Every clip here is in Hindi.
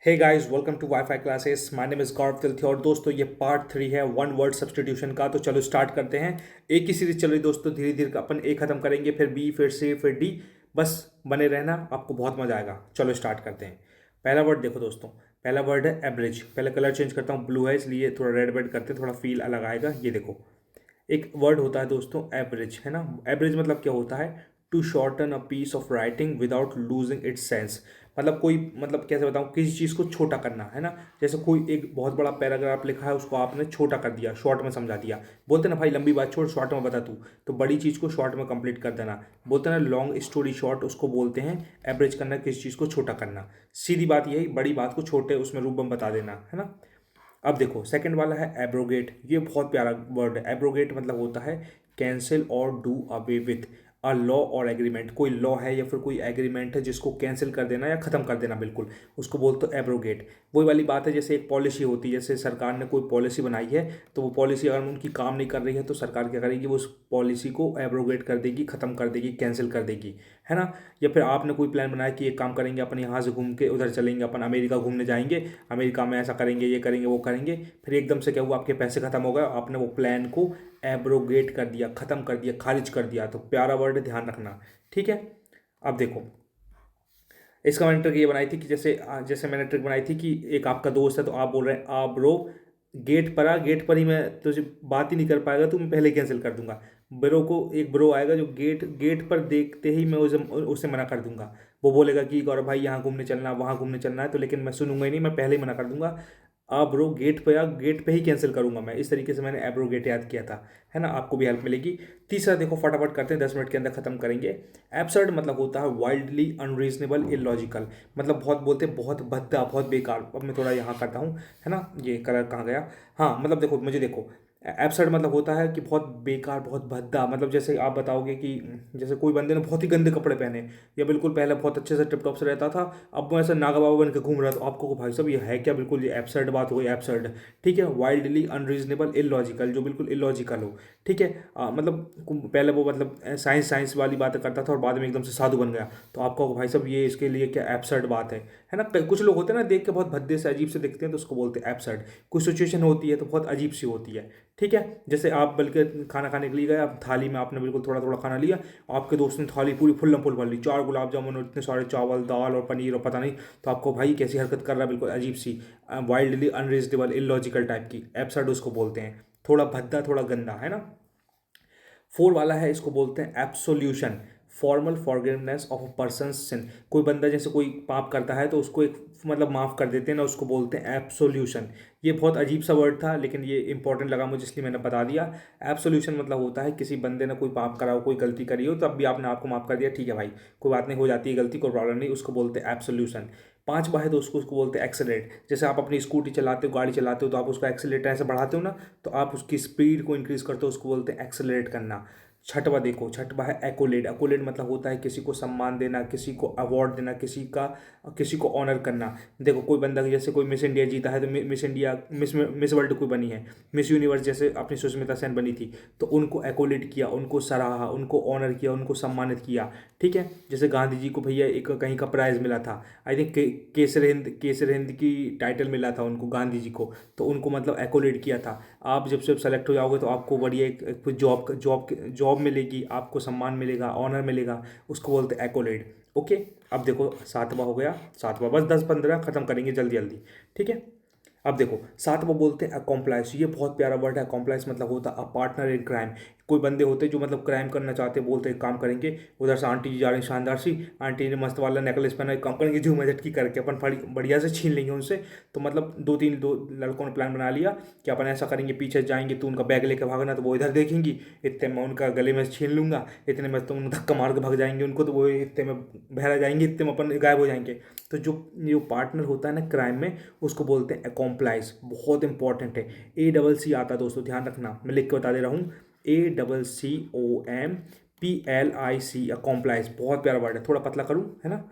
Hey guys, welcome to WiFi classes. My name is Gaurav Tilthi और दोस्तों ये पार्ट 3 है वन वर्ड सब्सटीट्यूशन का। तो चलो स्टार्ट करते हैं। एक ही सीरीज चल रही दोस्तों, धीरे धीरे अपन ए खत्म करेंगे, फिर बी, फिर सी, फिर डी। बस बने रहना, आपको बहुत मजा आएगा। चलो स्टार्ट करते हैं। पहला वर्ड देखो दोस्तों, पहला वर्ड है एवरेज। पहले कलर चेंज करता हूँ, ब्लू है इसलिए थोड़ा रेड रेड करते हैं, थोड़ा फील अलग आएगा। ये देखो, एक वर्ड होता है दोस्तों एवरेज, है ना। एवरेज मतलब क्या होता है? To shorten a piece of writing without losing its sense. मतलब कोई, मतलब कैसे बताऊँ, किसी चीज़ को छोटा करना, है ना। जैसे कोई एक बहुत बड़ा पैराग्राफ लिखा है, उसको आपने छोटा कर दिया, शॉर्ट में समझा दिया। बोलते ना भाई लंबी बात छोड़, शॉर्ट में बता तू। तो बड़ी चीज़ को शॉर्ट में कंप्लीट कर देना, बोलते ना लॉन्ग स्टोरी शॉर्ट, उसको बोलते हैं एवरेज करना, किसी चीज़ को छोटा करना। सीधी बात यही, बड़ी बात को छोटे उसमें रूप में बता देना, है ना। अब देखो सेकंड वाला है एब्रोगेट। ये बहुत प्यारा वर्ड है। एब्रोगेट मतलब होता है कैंसिल और do away with a law और एग्रीमेंट। कोई लॉ है या फिर कोई एग्रीमेंट है जिसको कैंसिल कर देना या ख़त्म कर देना, बिल्कुल उसको बोलते हो एब्रोगेट। वही वाली बात है, जैसे एक पॉलिसी होती है, जैसे सरकार ने कोई पॉलिसी बनाई है, तो वो पॉलिसी अगर उनकी काम नहीं कर रही है तो सरकार क्या करेगी, वो उस पॉलिसी को एब्रोगेट कर देगी, ख़त्म कर देगी, कैंसिल कर देगी, है ना। या फिर आपने कोई प्लान बनाया कि एक काम करेंगे, अपन यहाँ से घूम के उधर चलेंगे, अपन अमेरिका घूमने जाएंगे, अमेरिका में ऐसा करेंगे, ये करेंगे, वो करेंगे। फिर एकदम से क्या हुआ, आपके पैसे खत्म हो गए, आपने वो प्लान को एब्रोगेट कर दिया, खत्म कर दिया, खारिज कर दिया। तो प्यारा वर्ड है, ध्यान रखना, ठीक है। अब देखो, इसका मैंने ट्रिक ये बनाई थी कि जैसे जैसे मैंने ट्रिक बनाई थी कि एक आपका दोस्त है, तो आप बोल रहे हैं आ ब्रो, गेट पर आ, गेट पर ही मैं तुझे बात ही नहीं कर पाएगा तो मैं पहले कैंसिल कर दूंगा। ब्रो को, एक ब्रो आएगा जो गेट गेट पर देखते ही मैं उसे मना कर दूंगा। वो बोलेगा कि गौरव भाई यहाँ घूमने चलना, वहाँ घूमने चलना है, तो लेकिन मैं सुनूंगा ही नहीं, मैं पहले ही मना कर दूंगा। ब्रो गेट पे आ, गेट पे ही कैंसिल करूंगा मैं। इस तरीके से मैंने एब्रोगेट याद किया था, है ना। आपको भी हेल्प मिलेगी। तीसरा देखो, फटाफट करते हैं, 10 मिनट के अंदर खत्म करेंगे। एब्सर्ड मतलब होता है वाइल्डली अनरीजनेबल इलॉजिकल। मतलब बहुत बोलते हैं, बहुत भद्दा, बहुत बेकार। अब मैं थोड़ा यहाँ करता हूँ, है ना। ये कलर कहाँ गया? हाँ, मतलब देखो, मुझे देखो, एब्सर्ड मतलब होता है कि बहुत बेकार, बहुत भद्दा। मतलब जैसे आप बताओगे कि जैसे कोई बंदे ने बहुत ही गंदे कपड़े पहने, या बिल्कुल पहले बहुत अच्छे से टिप टॉप से रहता था, अब वो ऐसा नागा बाबा बन के घूम रहा है, तो आपको को भाई साहब ये है क्या? बिल्कुल ये एब्सर्ड बात हो गई, एब्सर्ड। ठीक है, वाइल्डली अनरीजनेबल इलॉजिकल, जो बिल्कुल इलॉजिकल हो। ठीक है, मतलब पहले वो मतलब साइंस साइंस वाली बातें करता था और बाद में एकदम से साधु बन गया, तो आपका भाई साहब ये इसके लिए क्या एब्सर्ड बात है ना। कुछ लोग होते हैं ना, देख के बहुत भद्दे से अजीब से दिखते हैं, तो उसको बोलते हैं एब्सर्ड। कुछ सिचुएशन होती है तो बहुत अजीब सी होती है। ठीक है, जैसे आप बल्कि खाना खाने के लिए गए, आप थाली में आपने बिल्कुल थोड़ा थोड़ा खाना लिया, आपके दोस्त ने थाली पूरी फुल्लम फुल भर ली, 4 गुलाब जामुन और इतने सारे चावल, दाल और पनीर और पता नहीं, तो आपको भाई कैसी हरकत कर रहा है, बिल्कुल अजीब सी, वाइल्डली अनरीजनेबल इलॉजिकल टाइप की, एब्सर्ड उसको बोलते हैं। थोड़ा भद्दा, थोड़ा गंदा, है ना। फोर वाला है, इसको बोलते हैं absolution. Formal forgiveness of a person sin. कोई बंदा जैसे कोई पाप करता है तो उसको एक मतलब माफ़ कर देते हैं ना, उसको बोलते हैं एब्सोल्यूशन। ये बहुत अजीब सा वर्ड था, लेकिन ये इंपॉर्टेंट लगा मुझे, इसलिए मैंने बता दिया। एब्सोल्यूशन मतलब होता है किसी बंदे ने कोई पाप करा हो, कोई गलती करी हो, तब भी आपने आपको माफ़ कर दिया, ठीक है भाई, कोई बात नहीं, हो जाती है गलती, कोई प्रॉब्लम नहीं, उसको बोलते हैं एब्सोल्यूशन। पांचवा है तो उसको उसको बोलते हैं एक्सेलरेट। जैसे आप अपनी स्कूटी चलाते हो, गाड़ी चलाते हो, तो आप उसका एक्सेलरेटर ऐसे बढ़ाते हो ना, तो आप उसकी स्पीड को इंक्रीज करते हो, उसको बोलते हैं एक्सेलरेट करना। छठवा देखो, छठवा है एकोलेड। एकोलेड मतलब होता है किसी को सम्मान देना, किसी को अवार्ड देना, किसी को ऑनर करना। देखो कोई बंदा, जैसे कोई मिस इंडिया जीता है, तो मिस इंडिया, मिस वर्ल्ड कोई बनी है, मिस यूनिवर्स जैसे अपनी सुष्मिता सेन बनी थी, तो उनको एकोलेड किया, उनको सराहा, उनको ऑनर किया, उनको सम्मानित किया। ठीक है, जैसे गांधी जी को भैया एक कहीं का प्राइज़ मिला था, आई थिंक केसर हिंद की टाइटल मिला था उनको, गांधी जी को, तो उनको मतलब एकोलेड किया था। आप जब सेलेक्ट हो जाओगे तो आपको बढ़िया एक जॉब मिलेगी, आपको सम्मान मिलेगा, ऑनर मिलेगा, उसको बोलते हैं एकोलेड। ओके, अब देखो सातवां हो गया, सातवां बस 10-15 खत्म करेंगे जल्दी जल्दी। ठीक है, अब देखो सातवां बोलते हैं अकॉम्प्लाइस। ये बहुत प्यारा वर्ड है। अकॉम्प्लाइस मतलब होता है अ पार्टनर इन क्राइम। कोई बंदे होते हैं जो मतलब क्राइम करना चाहते हैं, बोलते हैं काम करेंगे, उधर से आंटी जी जा रही हैं शानदार सी, आंटी ने मस्त वाला नेकलेस पहना है, काम करेंगे झूम झटकी करके, अपन बढ़िया से छीन लेंगे उनसे। तो मतलब दो लड़कों ने प्लान बना लिया कि अपन ऐसा करेंगे, पीछे जाएंगे तो उनका बैग लेकर भागना, तो वो इधर देखेंगी, इतने में उनका गले में छीन लूंगा, इतने में तुम धक्का मार के भाग जाएंगे उनको, तो वो इतने में बहरा जाएंगे, इतने में अपन गायब हो जाएंगे। तो जो जो पार्टनर होता है ना क्राइम में, उसको बोलते हैं अकॉम्प्लाइज। बहुत इंपॉर्टेंट है, ACC आता है दोस्तों, ध्यान रखना, मैं लिख के बता दे रहा हूँ, ACCOMPLIC, अकॉम्प्लाइज। बहुत प्यारा वर्ड है, थोड़ा पतला करूँ, है ना।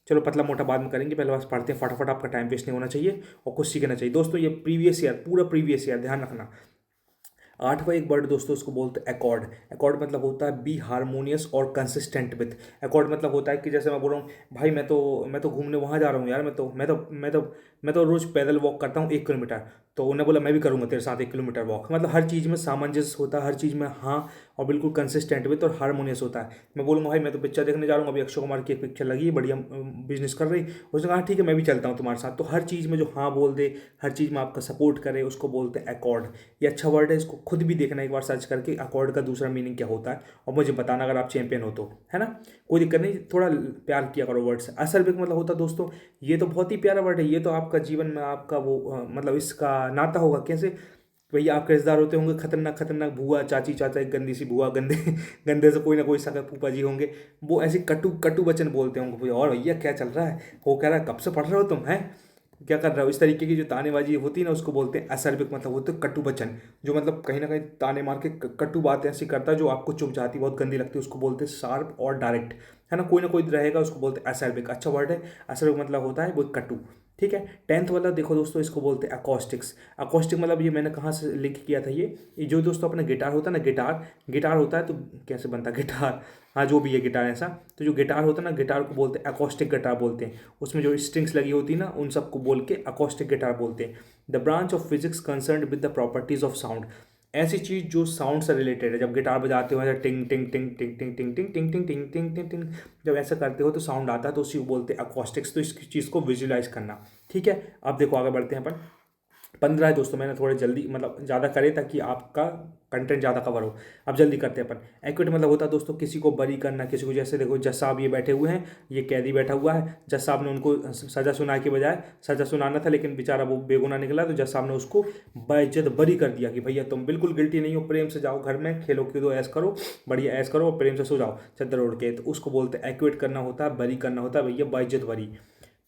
चलो पतला मोटा बाद में करेंगे, पहले बस पढ़ते हैं फटाफट, आपका टाइम वेस्ट नहीं होना चाहिए और कुछ सीखना चाहिए दोस्तों। ये प्रीवियस ईयर, पूरा प्रीवियस ईयर, ध्यान रखना। आठवां एक वर्ड दोस्तों उसको बोलते हैं एकॉर्ड। एकॉर्ड मतलब होता है बी हारमोनियस और कंसिस्टेंट विथ। एकॉर्ड मतलब होता है कि जैसे मैं बोल रहा हूँ भाई मैं तो घूमने वहाँ जा रहा हूँ यार, मैं तो रोज़ पैदल वॉक करता हूँ 1 किलोमीटर। तो उन्होंने बोला मैं भी करूँगा तेरे साथ 1 किलोमीटर वॉक। मतलब हर चीज़ में सामंजस्य होता है, हर चीज़ में हाँ, और बिल्कुल कंसिस्टेंट विथ और हारमोनियस होता है। मैं बोलूँगा भाई मैं तो पिक्चर देखने जा रहा हूँ, अभी अक्षय कुमार की एक पिक्चर लगी है बढ़िया, बिजनेस कर रही। उसने कहा ठीक है मैं भी चलता हूँ तुम्हारे साथ। तो हर चीज़ में जो हाँ बोल दे, हर चीज़ में आपका सपोर्ट करे, उसको बोलते हैं एकॉर्ड। ये अच्छा वर्ड है, इसको खुद भी देखना एक बार सर्च करके अकॉर्ड का दूसरा मीनिंग क्या होता है, और मुझे बताना अगर आप चैंपियन हो तो, है ना। कोई दिक्कत नहीं, थोड़ा प्यार किया करो वर्ड से। असर्बिक मतलब होता है दोस्तों, ये तो बहुत ही प्यारा वर्ड है, ये तो आपका जीवन में आपका वो मतलब इसका नाता होगा कैसे। भैया आपके रिश्तेदार होते होंगे खतरनाक खतरनाक, बुआ चाची चाचा, एक गंदी सी बुआ, गंदे गंदे से कोई ना कोई सगा फूफा जी होंगे, वो ऐसे कटु कटु वचन बोलते होंगे, भैया और भैया क्या चल रहा है, वो कह रहा है कब से पढ़ रहे हो तुम, हैं क्या कर रहे हो। इस तरीके की जो तानेबाजी होती है ना उसको बोलते हैं असर्बिक, मतलब होते हैं कटु वचन, जो मतलब कहीं ना कहीं ताने मार के कटु बातें ऐसी करता है जो आपको चुभ जाती है, बहुत गंदी लगती है, उसको बोलते हैं शार्प और डायरेक्ट, है ना कोई रहेगा, उसको बोलते हैं असर्बिक। अच्छा वर्ड है असर्बिक, मतलब होता है वो कटु। ठीक है। 10th वाला देखो दोस्तों, इसको बोलते हैं अकॉस्टिक्स। अकॉस्टिक मतलब ये मैंने कहाँ से लिंक किया था, ये जो दोस्तों अपना गिटार होता है ना, गिटार होता है तो कैसे बनता है गिटार, हाँ जो भी है गिटार ऐसा, तो जो गिटार होता है ना, गिटार को बोलते हैं अकॉस्टिक गिटार बोलते हैं। उसमें जो स्ट्रिंग्स लगी होती है ना उन सबको बोल के अकॉस्टिक गिटार बोलते हैं। The branch of physics concern with the properties of sound. ऐसी चीज जो साउंड से रिलेटेड है, जब गिटार बजाते हो ऐसा टिंग टिंग टिंग टिंग टिंग टिंग टिंग टिंग टिंग टिंग टिंग टिंग टिंग, जब ऐसा करते हो तो साउंड आता है, तो उसी को बोलते हैं अकॉस्टिक्स। तो इस चीज़ को विजुलाइज करना। ठीक है। अब देखो आगे बढ़ते हैं अपन। 15 है दोस्तों, मैंने थोड़े जल्दी मतलब ज़्यादा करे ताकि आपका कंटेंट ज़्यादा कवर हो। अब जल्दी करते हैं अपन। एक्विट मतलब होता है दोस्तों किसी को बरी करना, किसी को, जैसे देखो जज साहब ये बैठे हुए हैं, ये कैदी बैठा हुआ है, जज साहब ने उनको सज़ा सुना के बजाय, सज़ा सुनाना था लेकिन बेचारा वो बेगुनाह निकला, तो जज साहब ने उसको बेइज्जत बरी कर दिया कि भैया तुम बिल्कुल गिल्टी नहीं हो, प्रेम से जाओ घर में, खेलो कूदो ऐश करो, बढ़िया ऐश करो और प्रेम से सो जाओ चद्दर ओढ़ के। तो उसको बोलते हैं एक्विट करना होता है, बरी करना होता है भैया, बेइज्जत बरी।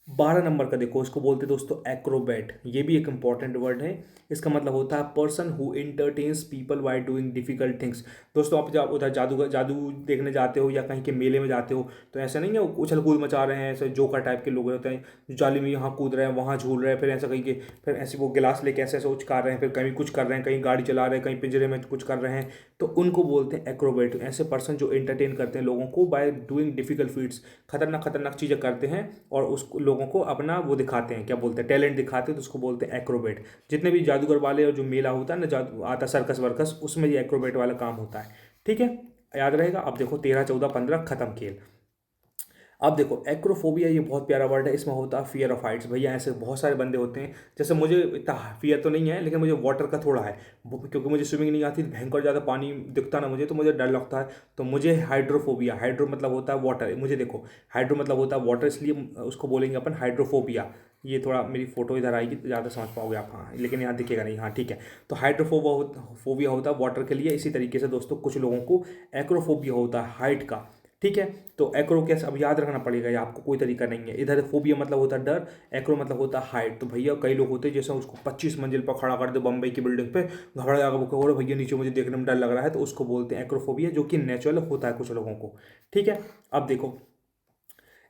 12 नंबर का देखो, इसको बोलते हैं दोस्तों एक्रोबैट। ये भी एक इंपॉर्टेंट वर्ड है। इसका मतलब होता है person who entertains people while doing difficult things. दोस्तों आप जब उधर जादू देखने जाते हो या कहीं के मेले में जाते हो, तो ऐसा नहीं है उछल कूद मचा रहे हैं, ऐसे जोकर टाइप के लोग होते हैं जो जाली में यहाँ कूद रहे हैं वहाँ झूल रहे हैं, फिर ऐसा कहीं के, फिर ऐसे वो गिलास लेके ऐसे ऐसे उचका रहे हैं, फिर कहीं कुछ कर रहे हैं, कहीं गाड़ी चला रहे हैं, कहीं पिंजरे में कुछ कर रहे हैं, तो उनको बोलते हैं एक्रोबैट। ऐसे पर्सन जो एंटरटेन करते हैं लोगों को बाय डूइंग डिफिकल्ट फीट्स, खतरनाक खतरनाक चीज़ें करते हैं और उस लोगों को अपना वो दिखाते हैं, क्या बोलते हैं, टैलेंट दिखाते हैं, तो उसको बोलते हैं एक्रोबेट। जितने भी जादूगर वाले और जो मेला होता है ना, जादू आता सर्कस वर्कस, उसमें ये एक्रोबेट वाला काम होता है। ठीक है, याद रहेगा। अब देखो 13 14 15 खत्म खेल। अब देखो एक्रोफोबिया, ये बहुत प्यारा वर्ड है। इसमें होता है फियर ऑफ हाइट्स। भैया ऐसे बहुत सारे बंदे होते हैं, जैसे मुझे इतना फियर तो नहीं है लेकिन मुझे वाटर का थोड़ा है, क्योंकि मुझे स्विमिंग नहीं आती, भयंकर ज़्यादा पानी दिखता ना मुझे, तो मुझे डर लगता है। तो मुझे हाइड्रोफोबिया, हाइड्रो मतलब होता है वाटर, मुझे देखो हाइड्रो मतलब होता है वाटर, इसलिए उसको बोलेंगे अपन हाइड्रोफोबिया। ये थोड़ा मेरी फोटो इधर आएगी तो ज़्यादा समझ पाओगे आप, हाँ लेकिन यहाँ दिखेगा नहीं, हाँ ठीक है। तो हाइड्रोफोबिया होता है वाटर के लिए। इसी तरीके से दोस्तों कुछ लोगों को एक्रोफोबिया होता है हाइट का। ठीक है। तो एक्रो कैसे, अब याद रखना पड़ेगा, ये आपको कोई तरीका नहीं है। इधर फोबिया मतलब होता है डर, एक्रो मतलब होता है हाइट। तो भैया कई लोग होते हैं जैसे उसको 25 मंजिल पर खड़ा कर दे बम्बई की बिल्डिंग पे, घबरा जाकर वो कहो भैया नीचे मुझे देखने में डर लग रहा है, तो उसको बोलते हैं एक्रोफोबिया, जो कि नेचुरल होता है कुछ लोगों को। ठीक है। अब देखो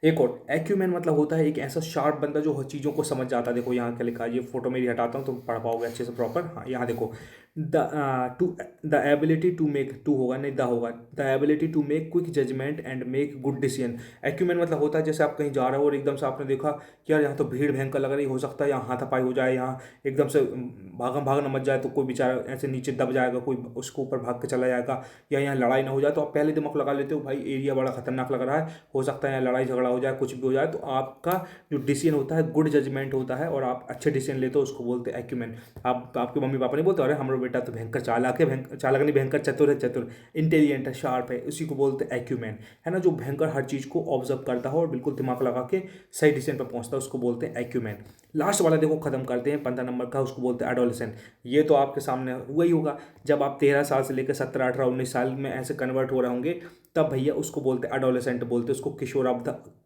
एक और एक्यूमैन मतलब होता है एक ऐसा शार्प बंदा जो हर चीज़ों को समझ जाता है। देखो यहाँ क्या लिखा है, ये फोटो मेरी हटाता हूँ तुम पढ़ पाओगे अच्छे से प्रॉपर। हाँ यहाँ देखो, the ability to make, to होगा नहीं द होगा, the ability to make quick judgement and make good decision. Acumen मतलब होता है जैसे आप कहीं जा रहे हो और एकदम से आपने देखा कि यार यहाँ तो भीड़ भयंकर लग रही, हो सकता है यहाँ हाथापाई हो जाए, यहाँ एकदम से भागना मच जाए, तो कोई बेचारा ऐसे नीचे दब जाएगा, कोई उसके ऊपर भाग के चला जाएगा, या यहाँ लड़ाई ना हो जाए, तो आप पहले दिमाग लगा लेते हो भाई एरिया बड़ा खतरनाक लग रहा है, हो सकता है यहाँ लड़ाई झगड़ा हो जाए, कुछ भी हो जाए। तो आपका जो डिसीजन होता है गुड जजमेंट होता है और आप अच्छे डिसीजन लेते हो, उसको बोलते हैं एक्यूमेन। आपके मम्मी पापा नहीं बोलते अरे हमारा बेटा तो भयंकर चालाक है, चालाक नहीं भयंकर चतुर है, चतुर इंटेलिजेंट है, शार्प है, उसी को बोलते हैं एक्यूमेन, है ना, जो भयंकर हर चीज़ को ऑब्जर्व करता है और बिल्कुल दिमाग लगा के सही डिसीजन पर पहुंचता है, उसको बोलते हैं एक्यूमेन। लास्ट वाला देखो खत्म करते हैं 15 नंबर का, उसको बोलते हैं एडोलेसेंट। ये तो आपके सामने वही होगा जब आप 13 साल से लेकर 17 18 19 साल में ऐसे कन्वर्ट हो रहे होंगे, तब भैया उसको बोलते हैं एडोलेसेंट, बोलते हैं उसको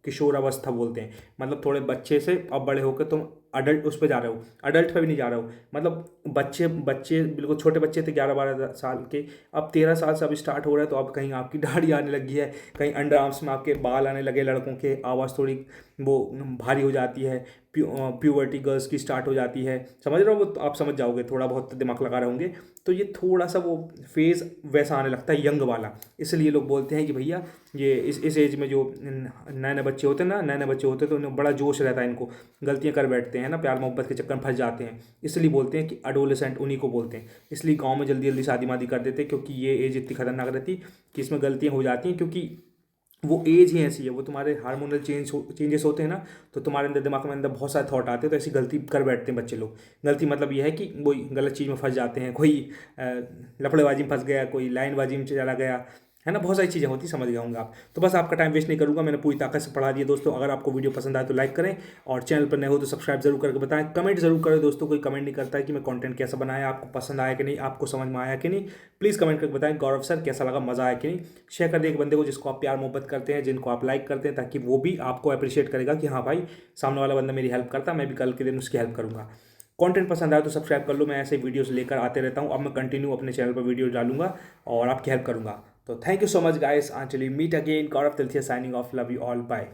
किशोर अवस्था बोलते हैं, मतलब थोड़े बच्चे से अब बड़े होकर तुम अडल्ट उस पर जा रहे हो, अडल्ट पे भी नहीं जा रहे हो, मतलब बच्चे बच्चे बिल्कुल छोटे बच्चे थे 11-12 साल के, अब 13 साल से अब स्टार्ट हो रहा है, तो अब कहीं आपकी दाढ़ी आने लगी है, कहीं अंडर आर्म्स में आपके बाल आने लगे, लड़कों के आवाज़ थोड़ी वो भारी हो जाती है, प्यूबर्टी गर्ल्स की स्टार्ट हो जाती है, समझ रहे हो, वो तो आप समझ जाओगे, थोड़ा बहुत दिमाग लगा रहे होंगे, तो ये थोड़ा सा वो फेज़ वैसा आने लगता है यंग वाला, इसलिए लोग बोलते हैं कि भैया ये इस एज में जो नए नए बच्चे होते हैं ना, नए नए बच्चे होते हैं तो उन्हें बड़ा जोश रहता है, इनको गलतियां कर बैठते हैं ना, प्यार मोहब्बत के चक्कर में फंस जाते हैं, इसलिए बोलते हैं कि अडोलेसेंट उन्हीं को बोलते हैं, इसलिए गाँव में जल्दी जल्दी शादी वादी कर देते हैं, क्योंकि ये एज इतनी खतरनाक रहती कि इसमें गलतियाँ हो जाती हैं, क्योंकि वो एज ही ऐसी है, वो तुम्हारे हार्मोनल चेंजेस होते हैं ना, तो तुम्हारे अंदर दिमाग में अंदर बहुत सारे थॉट आते हैं, तो ऐसी गलती कर बैठते हैं बच्चे लोग। गलती मतलब ये है कि वही गलत चीज़ में फंस जाते हैं, कोई लफड़ेबाजी में फंस गया, कोई लाइनबाजी में चला गया, है ना, बहुत सारी चीज़ें होती, समझ गए होंगे आप। तो बस आपका टाइम वेस्ट नहीं करूँगा, मैंने पूरी ताकत से पढ़ा दिया दोस्तों। अगर आपको वीडियो पसंद आए तो लाइक करें, और चैनल पर नए हो तो सब्सक्राइब जरूर करके बताएं, कमेंट जरूर करें दोस्तों। कोई कमेंट नहीं करता है कि मैं कंटेंट कैसा बनाया, आपको पसंद आया कि नहीं, आपको समझ में आया कि नहीं, प्लीज़ कमेंट करके बताएं गौरव सर कैसा लगा, मज़ा आया कि नहीं। शेयर कर दें एक बंदे को जिसको आप प्यार मोहब्बत करते हैं, जिनको आप लाइक करते हैं, ताकि वो भी आपको अप्रिशिएट करेगा कि हाँ भाई सामने वाला बंदा मेरी हेल्प करता, मैं भी कल के दिन उसकी हेल्प करूँगा। कंटेंट पसंद आया तो सब्सक्राइब कर लो, मैं ऐसे वीडियोस लेकर आते रहता हूँ, अब मैं कंटिन्यू अपने चैनल पर वीडियो डालूंगा और आपकी हेल्प करूँगा। तो thank you so much guys, until we meet again, Gaurav Tilthiya signing off, love you all, bye.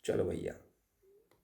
चलो भैया।